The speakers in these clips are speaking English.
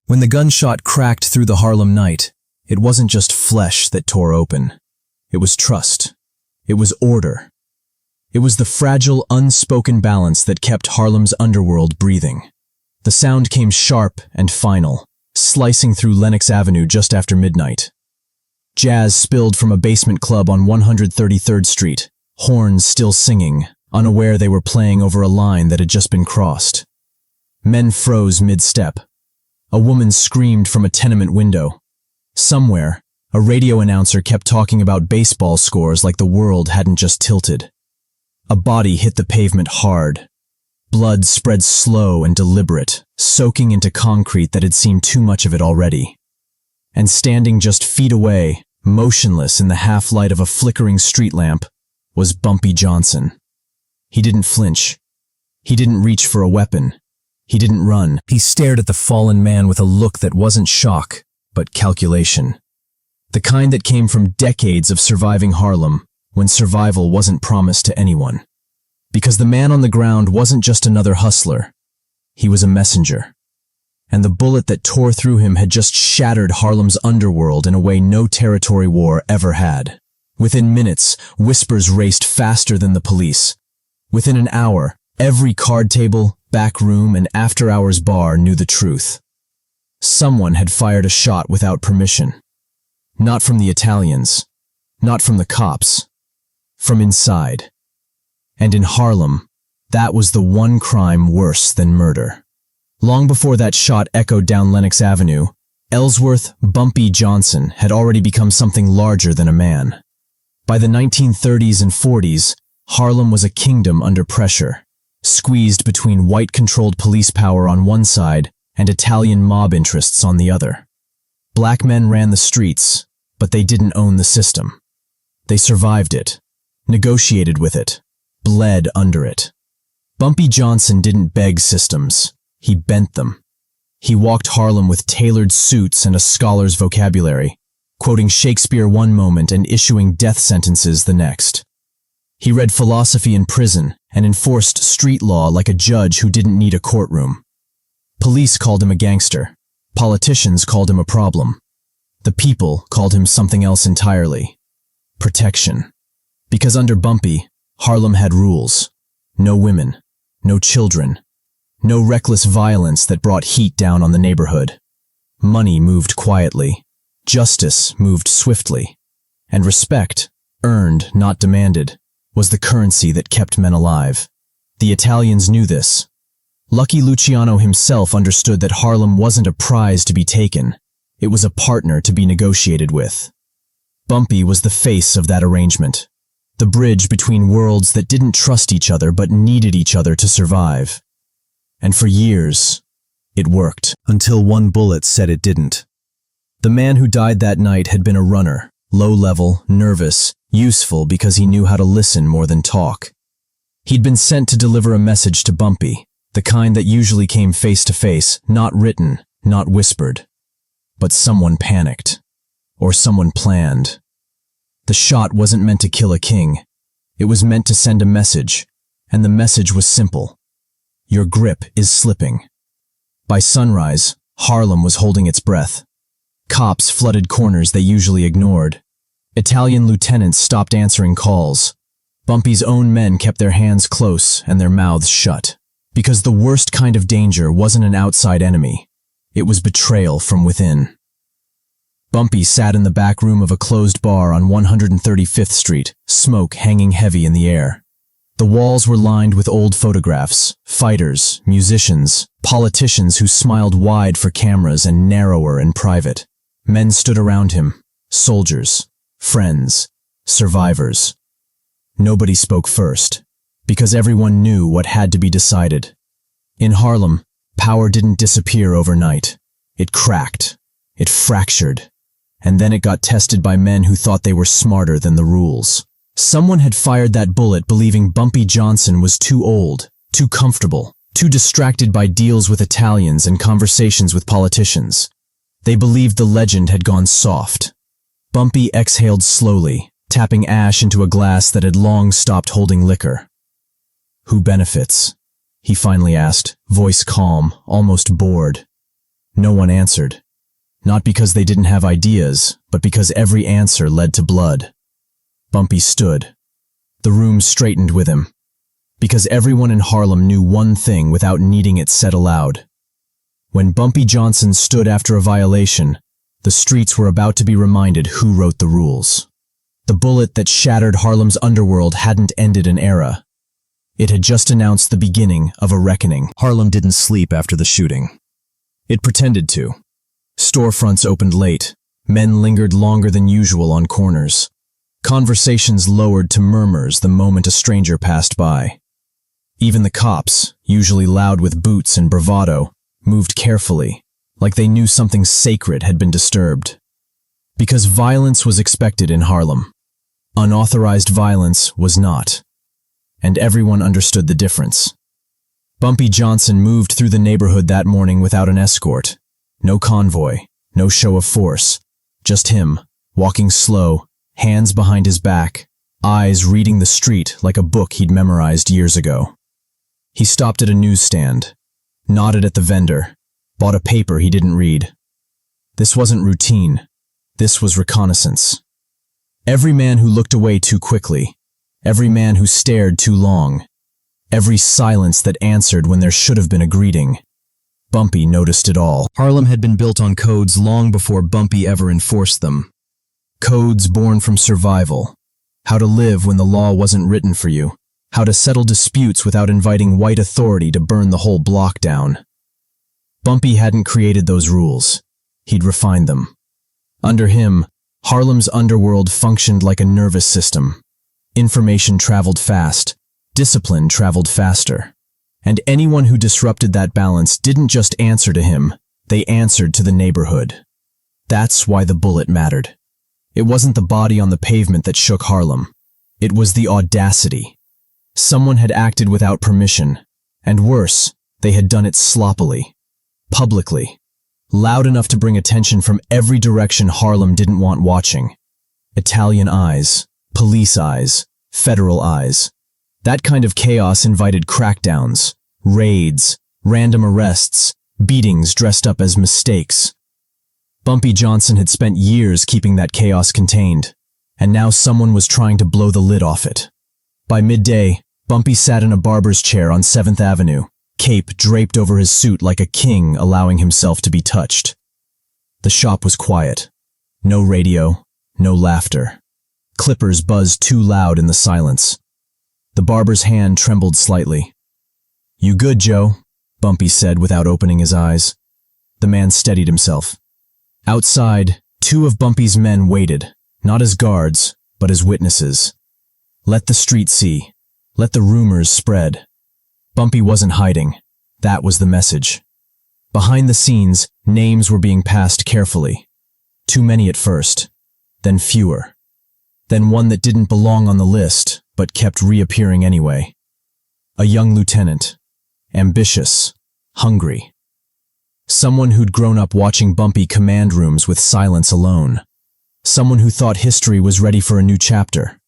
When the gunshot cracked through the Harlem night, it wasn't just flesh that tore open. It was trust. It was order. It was the fragile, unspoken balance that kept Harlem's underworld breathing. The sound came sharp and final, slicing through Lenox Avenue just after midnight. Jazz spilled from a basement club on 133rd Street, horns still singing, unaware they were playing over a line that had just been crossed. Men froze mid-step. A woman screamed from a tenement window. Somewhere, a radio announcer kept talking about baseball scores like the world hadn't just tilted. A body hit the pavement hard. Blood spread slow and deliberate, soaking into concrete that had seen too much of it already. And standing just feet away, motionless in the half-light of a flickering street lamp, was Bumpy Johnson. He didn't flinch. He didn't reach for a weapon. He didn't run. He stared at the fallen man with a look that wasn't shock, but calculation. The kind that came from decades of surviving Harlem, when survival wasn't promised to anyone. Because the man on the ground wasn't just another hustler. He was a messenger. And the bullet that tore through him had just shattered Harlem's underworld in a way no territory war ever had. Within minutes, whispers raced faster than the police. Within an hour, every card table, back room, and after-hours bar knew the truth. Someone had fired a shot without permission. Not from the Italians. Not from the cops. From inside. And in Harlem, that was the one crime worse than murder. Long before that shot echoed down Lenox Avenue, Ellsworth Bumpy Johnson had already become something larger than a man. By the 1930s and 40s, Harlem was a kingdom under pressure, squeezed between white-controlled police power on one side and Italian mob interests on the other. Black men ran the streets, but they didn't own the system. They survived it, negotiated with it, bled under it. Bumpy Johnson didn't beg systems, he bent them. He walked Harlem with tailored suits and a scholar's vocabulary, quoting Shakespeare one moment and issuing death sentences the next. He read philosophy in prison and enforced street law like a judge who didn't need a courtroom. Police called him a gangster. Politicians called him a problem. The people called him something else entirely. Protection. Because under Bumpy, Harlem had rules. No women. No children. No reckless violence that brought heat down on the neighborhood. Money moved quietly. Justice moved swiftly. And respect, earned, not demanded, was the currency that kept men alive. The Italians knew this. Lucky Luciano himself understood that Harlem wasn't a prize to be taken. It was a partner to be negotiated with. Bumpy was the face of that arrangement. The bridge between worlds that didn't trust each other but needed each other to survive. And for years, it worked. Until one bullet said it didn't. The man who died that night had been a runner, low-level, nervous, useful because he knew how to listen more than talk. He'd been sent to deliver a message to Bumpy, the kind that usually came face-to-face, not written, not whispered. But someone panicked. Or someone planned. The shot wasn't meant to kill a king. It was meant to send a message, and the message was simple. Your grip is slipping. By sunrise, Harlem was holding its breath. Cops flooded corners they usually ignored. Italian lieutenants stopped answering calls. Bumpy's own men kept their hands close and their mouths shut. Because the worst kind of danger wasn't an outside enemy. It was betrayal from within. Bumpy sat in the back room of a closed bar on 135th Street, smoke hanging heavy in the air. The walls were lined with old photographs, fighters, musicians, politicians who smiled wide for cameras and narrower in private. Men stood around him, soldiers, friends, survivors. Nobody spoke first, because everyone knew what had to be decided. In Harlem, power didn't disappear overnight. It cracked, it fractured, and then it got tested by men who thought they were smarter than the rules. Someone had fired that bullet believing Bumpy Johnson was too old, too comfortable, too distracted by deals with Italians and conversations with politicians. They believed the legend had gone soft. Bumpy exhaled slowly, tapping ash into a glass that had long stopped holding liquor. Who benefits? He finally asked, voice calm, almost bored. No one answered. Not because they didn't have ideas, but because every answer led to blood. Bumpy stood. The room straightened with him. Because everyone in Harlem knew one thing without needing it said aloud. When Bumpy Johnson stood after a violation, the streets were about to be reminded who wrote the rules. The bullet that shattered Harlem's underworld hadn't ended an era. It had just announced the beginning of a reckoning. Harlem didn't sleep after the shooting. It pretended to. Storefronts opened late. Men lingered longer than usual on corners. Conversations lowered to murmurs the moment a stranger passed by. Even the cops, usually loud with boots and bravado, moved carefully, like they knew something sacred had been disturbed. Because violence was expected in Harlem. Unauthorized violence was not. And everyone understood the difference. Bumpy Johnson moved through the neighborhood that morning without an escort. No convoy, no show of force. Just him, walking slow, hands behind his back, eyes reading the street like a book he'd memorized years ago. He stopped at a newsstand, nodded at the vendor, bought a paper he didn't read. This wasn't routine. This was reconnaissance. Every man who looked away too quickly, every man who stared too long, every silence that answered when there should have been a greeting. Bumpy noticed it all. Harlem had been built on codes long before Bumpy ever enforced them. Codes born from survival. How to live when the law wasn't written for you. How to settle disputes without inviting white authority to burn the whole block down. Bumpy hadn't created those rules. He'd refined them. Under him, Harlem's underworld functioned like a nervous system. Information traveled fast. Discipline traveled faster. And anyone who disrupted that balance didn't just answer to him, they answered to the neighborhood. That's why the bullet mattered. It wasn't the body on the pavement that shook Harlem. It was the audacity. Someone had acted without permission, and worse, they had done it sloppily, publicly, loud enough to bring attention from every direction Harlem didn't want watching. Italian eyes, police eyes, federal eyes. That kind of chaos invited crackdowns, raids, random arrests, beatings dressed up as mistakes. Bumpy Johnson had spent years keeping that chaos contained, and now someone was trying to blow the lid off it. By midday, Bumpy sat in a barber's chair on 7th Avenue, cape draped over his suit like a king allowing himself to be touched. The shop was quiet. No radio, no laughter. Clippers buzzed too loud in the silence. The barber's hand trembled slightly. "You good, Joe?" Bumpy said without opening his eyes. The man steadied himself. Outside, 2 of Bumpy's men waited, not as guards, but as witnesses. Let the street see. Let the rumors spread. Bumpy wasn't hiding. That was the message. Behind the scenes, names were being passed carefully. Too many at first, then fewer. Then one that didn't belong on the list, but kept reappearing anyway. A young lieutenant. Ambitious. Hungry. Someone who'd grown up watching Bumpy command rooms with silence alone. Someone who thought history was ready for a new chapter.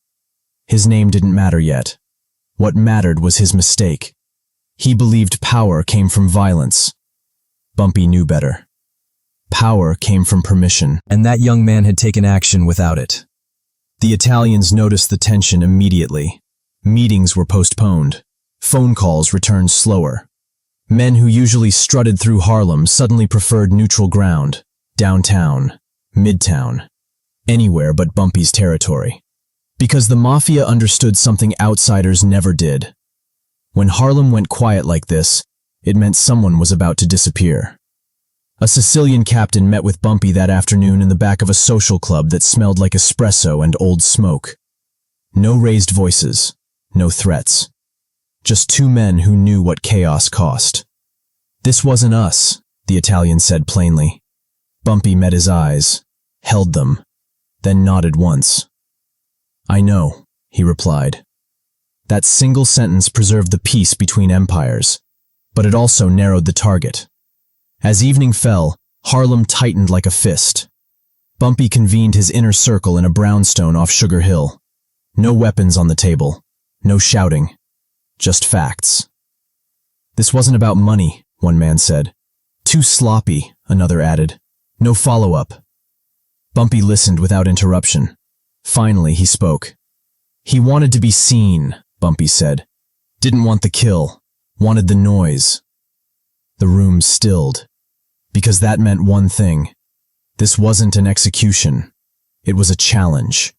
His name didn't matter yet. What mattered was his mistake. He believed power came from violence. Bumpy knew better. Power came from permission, and that young man had taken action without it. The Italians noticed the tension immediately. Meetings were postponed. Phone calls returned slower. Men who usually strutted through Harlem suddenly preferred neutral ground, downtown, midtown, anywhere but Bumpy's territory. Because the mafia understood something outsiders never did. When Harlem went quiet like this, it meant someone was about to disappear. A Sicilian captain met with Bumpy that afternoon in the back of a social club that smelled like espresso and old smoke. No raised voices, no threats. Just 2 men who knew what chaos cost. "This wasn't us," the Italian said plainly. Bumpy met his eyes, held them, then nodded once. "I know," he replied. That single sentence preserved the peace between empires, but it also narrowed the target. As evening fell, Harlem tightened like a fist. Bumpy convened his inner circle in a brownstone off Sugar Hill. No weapons on the table, no shouting, just facts. "This wasn't about money," one man said. "Too sloppy," another added. No follow-up. Bumpy listened without interruption. Finally, he spoke. He wanted to be seen, Bumpy said. Didn't want the kill, wanted the noise. The room stilled, because that meant one thing. This wasn't an execution. It was a challenge.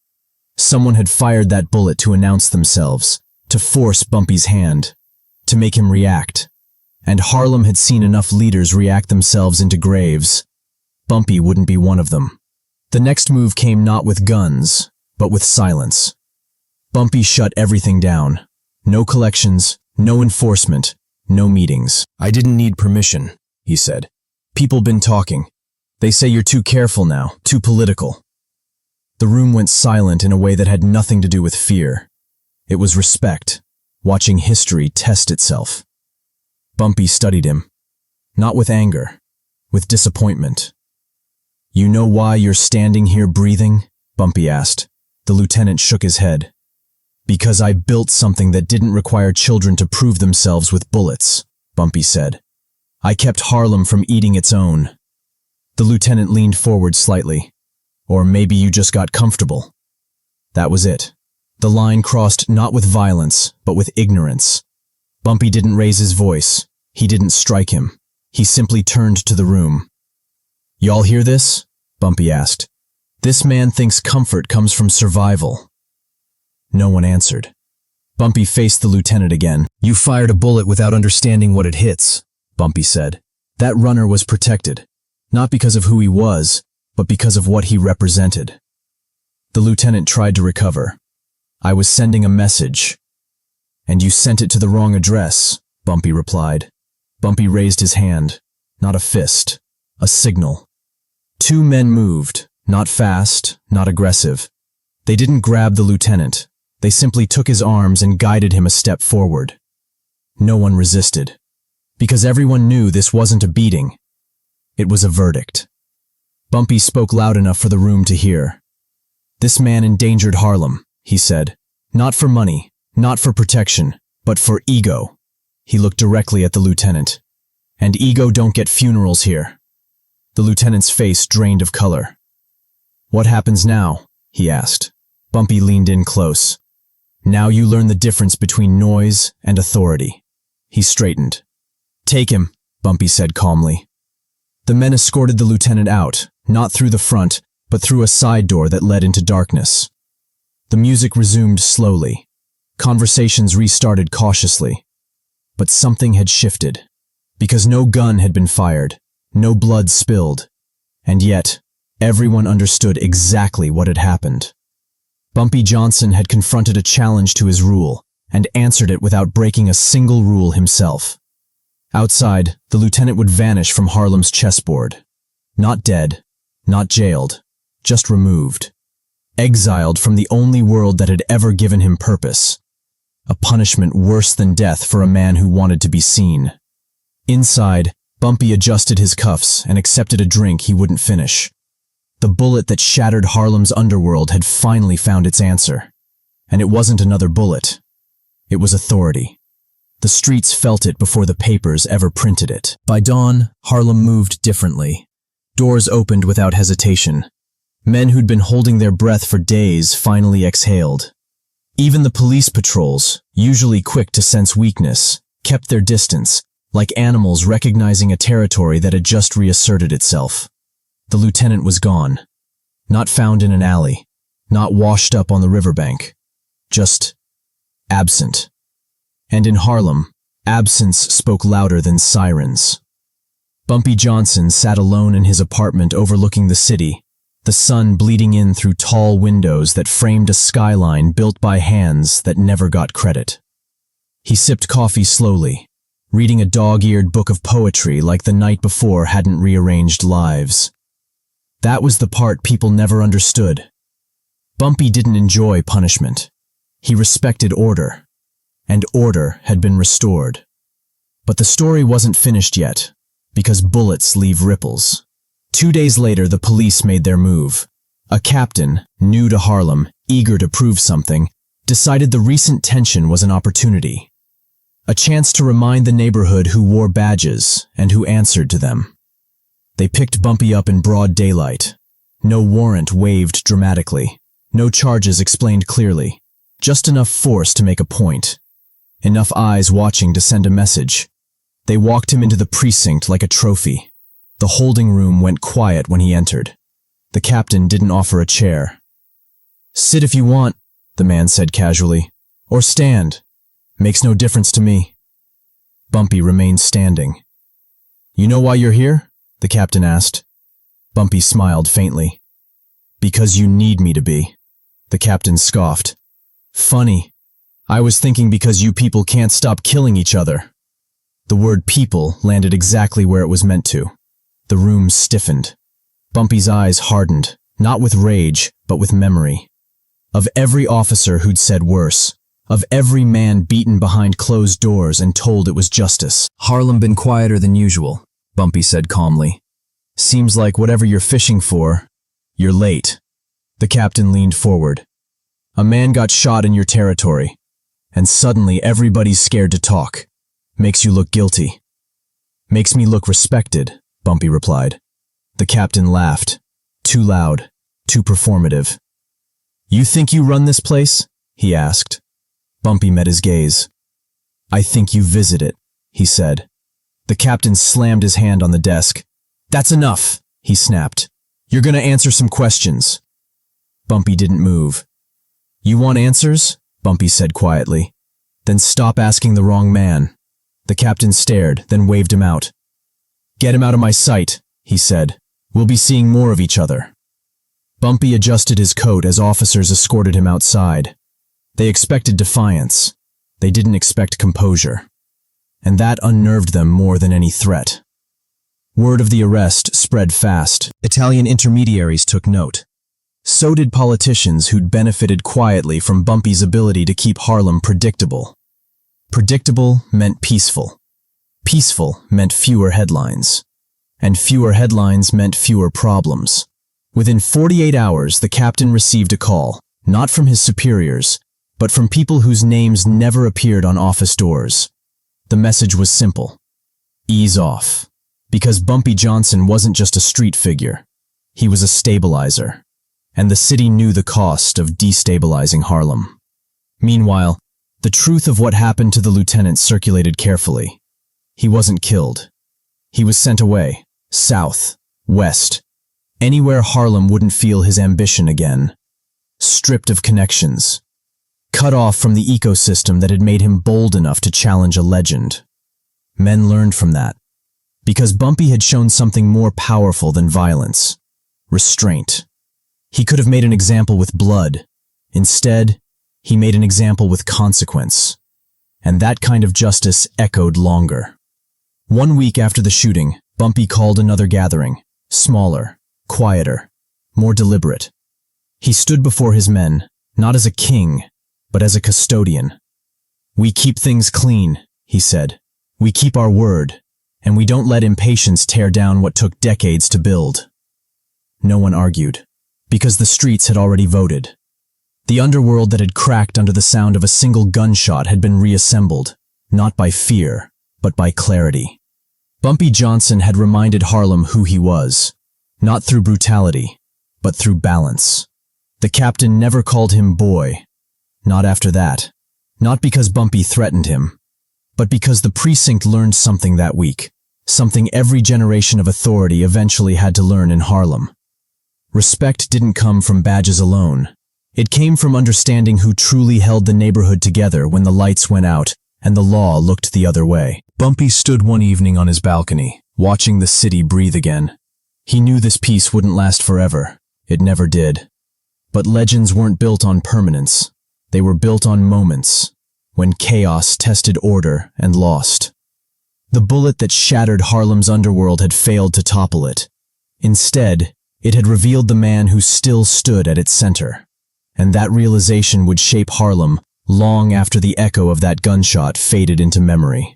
Someone had fired that bullet to announce themselves, to force Bumpy's hand, to make him react. And Harlem had seen enough leaders react themselves into graves. Bumpy wouldn't be one of them. The next move came not with guns, but with silence. Bumpy shut everything down. No collections, no enforcement, no meetings. I didn't need permission, he said. People been talking. They say you're too careful now, too political. The room went silent in a way that had nothing to do with fear. It was respect, watching history test itself. Bumpy studied him. Not with anger, with disappointment. You know why you're standing here breathing? Bumpy asked. The lieutenant shook his head. Because I built something that didn't require children to prove themselves with bullets, Bumpy said. I kept Harlem from eating its own. The lieutenant leaned forward slightly. Or maybe you just got comfortable. That was it. The line crossed not with violence, but with ignorance. Bumpy didn't raise his voice. He didn't strike him. He simply turned to the room. Y'all hear this? Bumpy asked. This man thinks comfort comes from survival. No one answered. Bumpy faced the lieutenant again. You fired a bullet without understanding what it hits, Bumpy said. That runner was protected, not because of who he was, but because of what he represented. The lieutenant tried to recover. I was sending a message. And you sent it to the wrong address, Bumpy replied. Bumpy raised his hand. Not a fist. A signal. Two men moved, not fast, not aggressive. They didn't grab the lieutenant. They simply took his arms and guided him a step forward. No one resisted. Because everyone knew this wasn't a beating. It was a verdict. Bumpy spoke loud enough for the room to hear. This man endangered Harlem, he said. Not for money, not for protection, but for ego. He looked directly at the lieutenant. And ego don't get funerals here. The lieutenant's face drained of color. What happens now? He asked. Bumpy leaned in close. Now you learn the difference between noise and authority. He straightened. Take him, Bumpy said calmly. The men escorted the lieutenant out, not through the front, but through a side door that led into darkness. The music resumed slowly. Conversations restarted cautiously. But something had shifted. Because no gun had been fired, no blood spilled. And yet, everyone understood exactly what had happened. Bumpy Johnson had confronted a challenge to his rule, and answered it without breaking a single rule himself. Outside, the lieutenant would vanish from Harlem's chessboard. Not dead, not jailed, just removed. Exiled from the only world that had ever given him purpose. A punishment worse than death for a man who wanted to be seen. Inside, Bumpy adjusted his cuffs and accepted a drink he wouldn't finish. The bullet that shattered Harlem's underworld had finally found its answer. And it wasn't another bullet. It was authority. The streets felt it before the papers ever printed it. By dawn, Harlem moved differently. Doors opened without hesitation. Men who'd been holding their breath for days finally exhaled. Even the police patrols, usually quick to sense weakness, kept their distance, like animals recognizing a territory that had just reasserted itself. The lieutenant was gone. Not found in an alley. Not washed up on the riverbank. Just absent. And in Harlem, absence spoke louder than sirens. Bumpy Johnson sat alone in his apartment overlooking the city, the sun bleeding in through tall windows that framed a skyline built by hands that never got credit. He sipped coffee slowly, reading a dog-eared book of poetry like the night before hadn't rearranged lives. That was the part people never understood. Bumpy didn't enjoy punishment. He respected order. And order had been restored. But the story wasn't finished yet, because bullets leave ripples. 2 days later, the police made their move. A captain, new to Harlem, eager to prove something, decided the recent tension was an opportunity. A chance to remind the neighborhood who wore badges and who answered to them. They picked Bumpy up in broad daylight. No warrant waved dramatically. No charges explained clearly. Just enough force to make a point. Enough eyes watching to send a message. They walked him into the precinct like a trophy. The holding room went quiet when he entered. The captain didn't offer a chair. "Sit if you want," the man said casually. "Or stand. Makes no difference to me." Bumpy remained standing. "You know why you're here?" the captain asked. Bumpy smiled faintly. "Because you need me to be," the captain scoffed. "Funny. I was thinking because you people can't stop killing each other." The word people landed exactly where it was meant to. The room stiffened. Bumpy's eyes hardened, not with rage, but with memory. Of every officer who'd said worse. Of every man beaten behind closed doors and told it was justice. "Harlem been quieter than usual," Bumpy said calmly. "Seems like whatever you're fishing for, you're late." The captain leaned forward. "A man got shot in your territory, and suddenly everybody's scared to talk. Makes you look guilty." "Makes me look respected," Bumpy replied. The captain laughed. Too loud, too performative. "You think you run this place?" he asked. Bumpy met his gaze. "I think you visit it," he said. The captain slammed his hand on the desk. "That's enough," he snapped. "You're gonna answer some questions." Bumpy didn't move. "You want answers?" Bumpy said quietly. "Then stop asking the wrong man." The captain stared, then waved him out. "Get him out of my sight," he said. "We'll be seeing more of each other." Bumpy adjusted his coat as officers escorted him outside. They expected defiance. They didn't expect composure. And that unnerved them more than any threat. Word of the arrest spread fast. Italian intermediaries took note. So did politicians who'd benefited quietly from Bumpy's ability to keep Harlem predictable. Predictable meant peaceful. Peaceful meant fewer headlines. And fewer headlines meant fewer problems. Within 48 hours, the captain received a call, not from his superiors, but from people whose names never appeared on office doors. The message was simple. Ease off. Because Bumpy Johnson wasn't just a street figure. He was a stabilizer. And the city knew the cost of destabilizing Harlem. Meanwhile, the truth of what happened to the lieutenant circulated carefully. He wasn't killed. He was sent away, south, west, anywhere Harlem wouldn't feel his ambition again. Stripped of connections. Cut off from the ecosystem that had made him bold enough to challenge a legend. Men learned from that. Because Bumpy had shown something more powerful than violence. Restraint. He could have made an example with blood. Instead, he made an example with consequence. And that kind of justice echoed longer. 1 week after the shooting, Bumpy called another gathering. Smaller, quieter, more deliberate. He stood before his men, not as a king, but as a custodian. "We keep things clean," he said. "We keep our word, and we don't let impatience tear down what took decades to build." No one argued, because the streets had already voted. The underworld that had cracked under the sound of a single gunshot had been reassembled, not by fear, but by clarity. Bumpy Johnson had reminded Harlem who he was, not through brutality, but through balance. The captain never called him boy. Not after that. Not because Bumpy threatened him, but because the precinct learned something that week, something every generation of authority eventually had to learn in Harlem. Respect didn't come from badges alone. It came from understanding who truly held the neighborhood together when the lights went out and the law looked the other way. Bumpy stood one evening on his balcony, watching the city breathe again. He knew this peace wouldn't last forever. It never did. But legends weren't built on permanence. They were built on moments, when chaos tested order and lost. The bullet that shattered Harlem's underworld had failed to topple it. Instead, it had revealed the man who still stood at its center. And that realization would shape Harlem long after the echo of that gunshot faded into memory.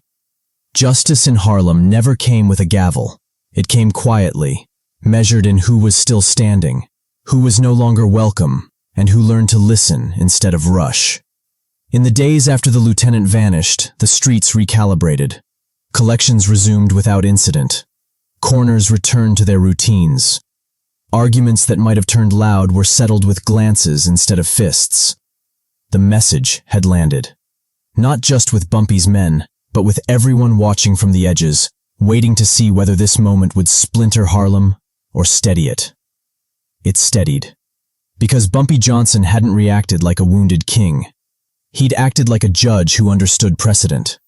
Justice in Harlem never came with a gavel. It came quietly, measured in who was still standing, who was no longer welcome, and who learned to listen instead of rush. In the days after the lieutenant vanished, the streets recalibrated. Collections resumed without incident. Corners returned to their routines. Arguments that might have turned loud were settled with glances instead of fists. The message had landed. Not just with Bumpy's men, but with everyone watching from the edges, waiting to see whether this moment would splinter Harlem or steady it. It steadied. Because Bumpy Johnson hadn't reacted like a wounded king. He'd acted like a judge who understood precedent.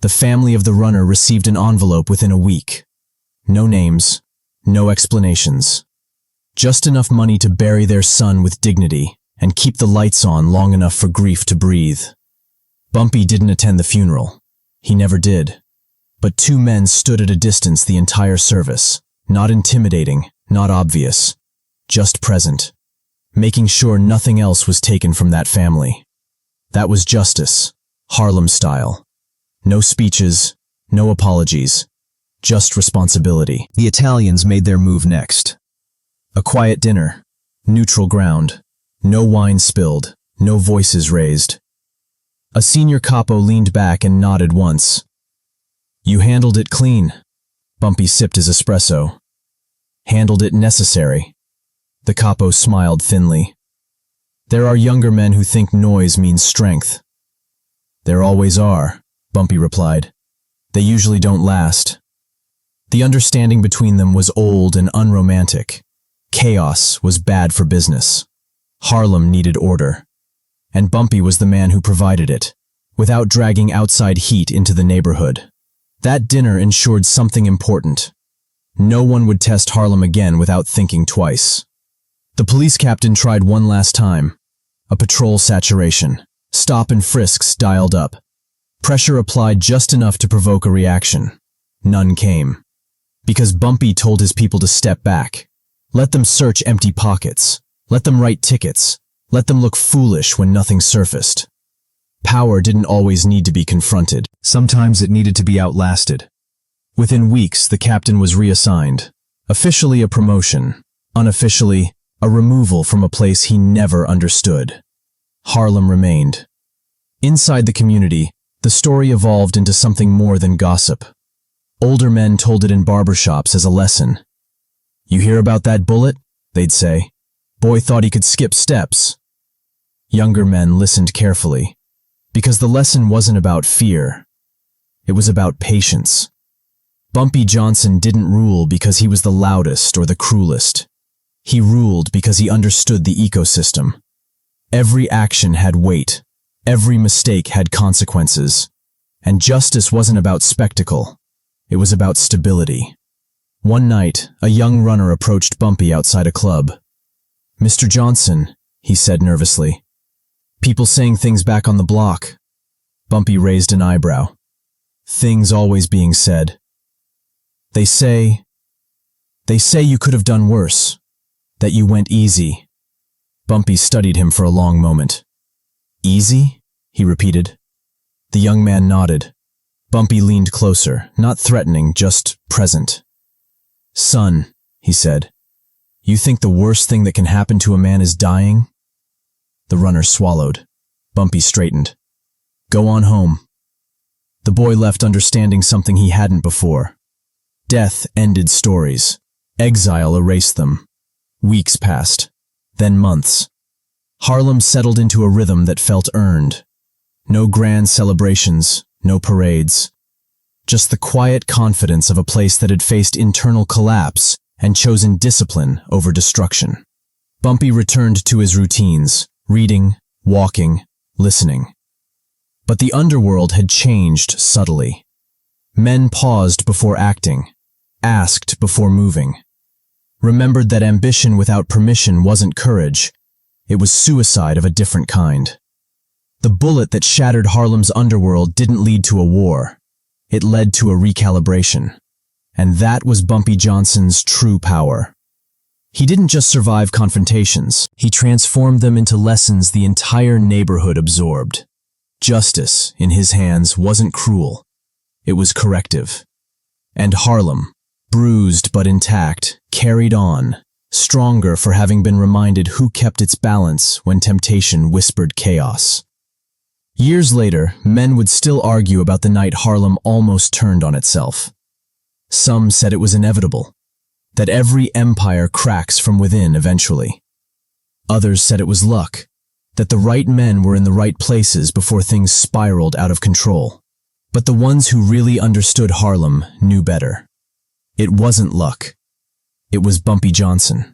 The family of the runner received an envelope within a week. No names, no explanations. Just enough money to bury their son with dignity and keep the lights on long enough for grief to breathe. Bumpy didn't attend the funeral. He never did. But two men stood at a distance the entire service, not intimidating, not obvious, just present, making sure nothing else was taken from that family. That was justice, Harlem style. No speeches, no apologies, just responsibility. The Italians made their move next. A quiet dinner, neutral ground, no wine spilled, no voices raised. A senior capo leaned back and nodded once. You handled it clean. Bumpy sipped his espresso. Handled it necessary. The capo smiled thinly. There are younger men who think noise means strength. There always are, Bumpy replied. They usually don't last. The understanding between them was old and unromantic. Chaos was bad for business. Harlem needed order. And Bumpy was the man who provided it, without dragging outside heat into the neighborhood. That dinner ensured something important. No one would test Harlem again without thinking twice. The police captain tried one last time. A patrol saturation. Stop and frisks dialed up. Pressure applied just enough to provoke a reaction. None came. Because Bumpy told his people to step back. Let them search empty pockets. Let them write tickets. Let them look foolish when nothing surfaced. Power didn't always need to be confronted. Sometimes it needed to be outlasted. Within weeks, the captain was reassigned. Officially a promotion. Unofficially, a removal from a place he never understood. Harlem remained. Inside the community, the story evolved into something more than gossip. Older men told it in barbershops as a lesson. You hear about that bullet? They'd say. Boy thought he could skip steps. Younger men listened carefully, because the lesson wasn't about fear. It was about patience. Bumpy Johnson didn't rule because he was the loudest or the cruelest. He ruled because he understood the ecosystem. Every action had weight. Every mistake had consequences. And justice wasn't about spectacle. It was about stability. One night, a young runner approached Bumpy outside a club. Mr. Johnson, he said nervously. People saying things back on the block. Bumpy raised an eyebrow. Things always being said. They say you could have done worse. That you went easy. Bumpy studied him for a long moment. Easy? He repeated. The young man nodded. Bumpy leaned closer, not threatening, just present. Son, he said, you think the worst thing that can happen to a man is dying? The runner swallowed. Bumpy straightened. Go on home. The boy left understanding something he hadn't before. Death ended stories. Exile erased them. Weeks passed. Then months. Harlem settled into a rhythm that felt earned. No grand celebrations, no parades. Just the quiet confidence of a place that had faced internal collapse and chosen discipline over destruction. Bumpy returned to his routines, reading, walking, listening. But the underworld had changed subtly. Men paused before acting, asked before moving. Remembered that ambition without permission wasn't courage. It was suicide of a different kind. The bullet that shattered Harlem's underworld didn't lead to a war. It led to a recalibration. And that was Bumpy Johnson's true power. He didn't just survive confrontations. He transformed them into lessons the entire neighborhood absorbed. Justice, in his hands, wasn't cruel. It was corrective. And Harlem, bruised but intact, carried on, stronger for having been reminded who kept its balance when temptation whispered chaos. Years later, men would still argue about the night Harlem almost turned on itself. Some said it was inevitable, that every empire cracks from within eventually. Others said it was luck, that the right men were in the right places before things spiraled out of control. But the ones who really understood Harlem knew better. It wasn't luck. It was Bumpy Johnson.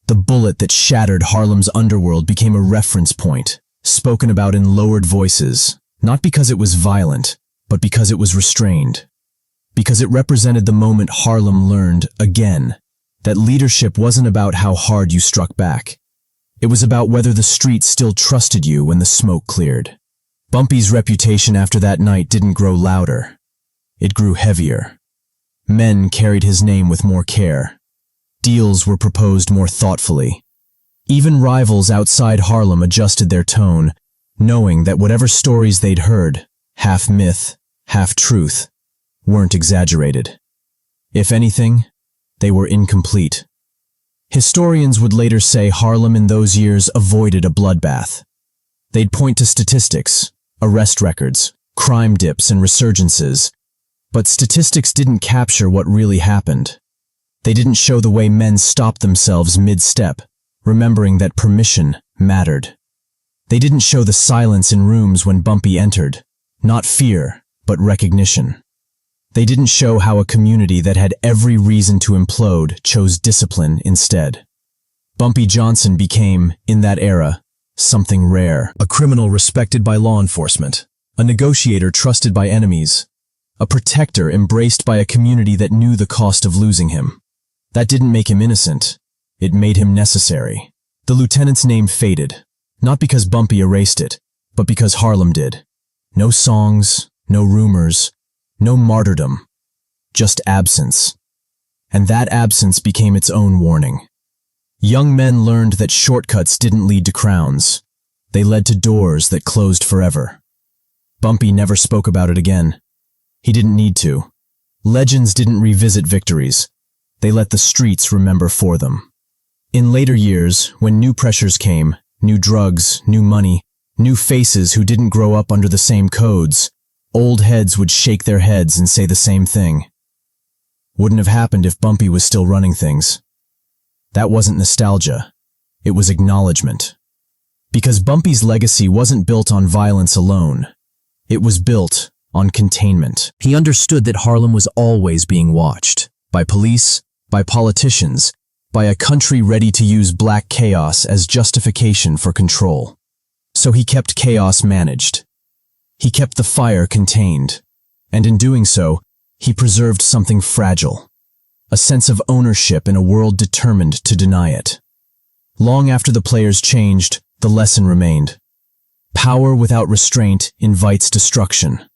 The bullet that shattered Harlem's underworld became a reference point, spoken about in lowered voices, not because it was violent, but because it was restrained. Because it represented the moment Harlem learned, again, that leadership wasn't about how hard you struck back. It was about whether the street still trusted you when the smoke cleared. Bumpy's reputation after that night didn't grow louder. It grew heavier. Men carried his name with more care. Deals were proposed more thoughtfully. Even rivals outside Harlem adjusted their tone, knowing that whatever stories they'd heard, half myth, half truth, weren't exaggerated. If anything, they were incomplete. Historians would later say Harlem in those years avoided a bloodbath. They'd point to statistics, arrest records, crime dips and resurgences, but statistics didn't capture what really happened. They didn't show the way men stopped themselves mid-step, remembering that permission mattered. They didn't show the silence in rooms when Bumpy entered, not fear, but recognition. They didn't show how a community that had every reason to implode chose discipline instead. Bumpy Johnson became, in that era, something rare. A criminal respected by law enforcement, a negotiator trusted by enemies, a protector embraced by a community that knew the cost of losing him. That didn't make him innocent. It made him necessary. The lieutenant's name faded, not because Bumpy erased it, but because Harlem did. No songs, no rumors, no martyrdom, just absence. And that absence became its own warning. Young men learned that shortcuts didn't lead to crowns. They led to doors that closed forever. Bumpy never spoke about it again. He didn't need to. Legends didn't revisit victories. They let the streets remember for them. In later years, when new pressures came, new drugs, new money, new faces who didn't grow up under the same codes, old heads would shake their heads and say the same thing. Wouldn't have happened if Bumpy was still running things. That wasn't nostalgia. It was acknowledgement. Because Bumpy's legacy wasn't built on violence alone. It was built on containment. He understood that Harlem was always being watched. By police, by politicians, by a country ready to use black chaos as justification for control. So he kept chaos managed. He kept the fire contained, and in doing so, he preserved something fragile, a sense of ownership in a world determined to deny it. Long after the players changed, the lesson remained. Power without restraint invites destruction.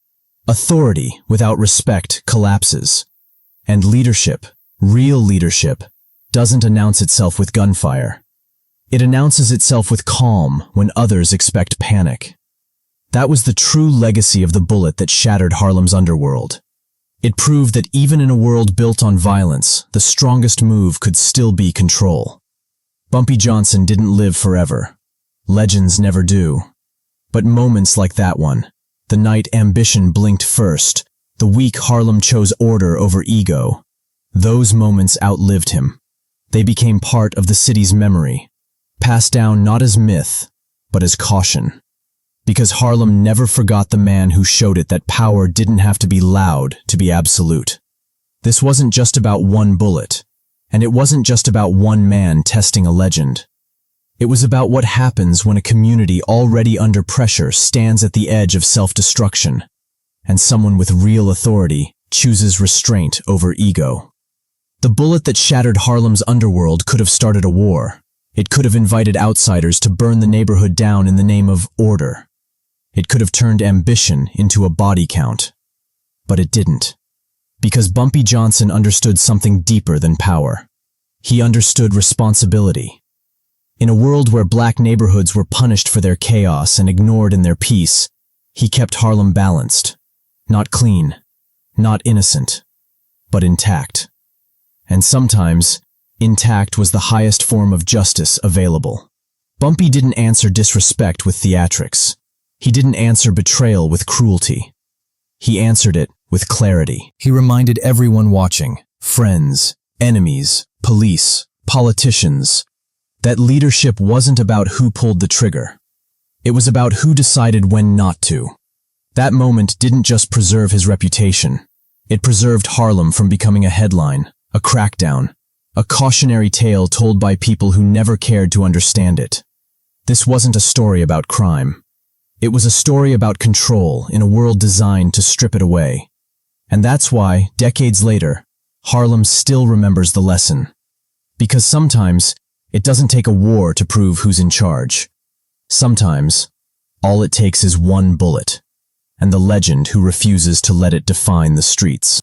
Authority without respect collapses. And leadership, real leadership, doesn't announce itself with gunfire. It announces itself with calm when others expect panic. That was the true legacy of the bullet that shattered Harlem's underworld. It proved that even in a world built on violence, the strongest move could still be control. Bumpy Johnson didn't live forever. Legends never do. But moments like that one, the night ambition blinked first, the week Harlem chose order over ego, those moments outlived him. They became part of the city's memory, passed down not as myth, but as caution. Because Harlem never forgot the man who showed it that power didn't have to be loud to be absolute. This wasn't just about one bullet, and it wasn't just about one man testing a legend. It was about what happens when a community already under pressure stands at the edge of self-destruction, and someone with real authority chooses restraint over ego. The bullet that shattered Harlem's underworld could have started a war. It could have invited outsiders to burn the neighborhood down in the name of order. It could have turned ambition into a body count. But it didn't. Because Bumpy Johnson understood something deeper than power. He understood responsibility. In a world where black neighborhoods were punished for their chaos and ignored in their peace, he kept Harlem balanced. Not clean, not innocent, but intact. And sometimes, intact was the highest form of justice available. Bumpy didn't answer disrespect with theatrics. He didn't answer betrayal with cruelty. He answered it with clarity. He reminded everyone watching Friends, enemies, police, politicians. That leadership wasn't about who pulled the trigger. It was about who decided when not to. That moment didn't just preserve his reputation. It preserved Harlem from becoming a headline, a crackdown, a cautionary tale told by people who never cared to understand it. This wasn't a story about crime. It was a story about control in a world designed to strip it away. And that's why, decades later, Harlem still remembers the lesson. Because sometimes, it doesn't take a war to prove who's in charge. Sometimes, all it takes is one bullet, and the legend who refuses to let it define the streets.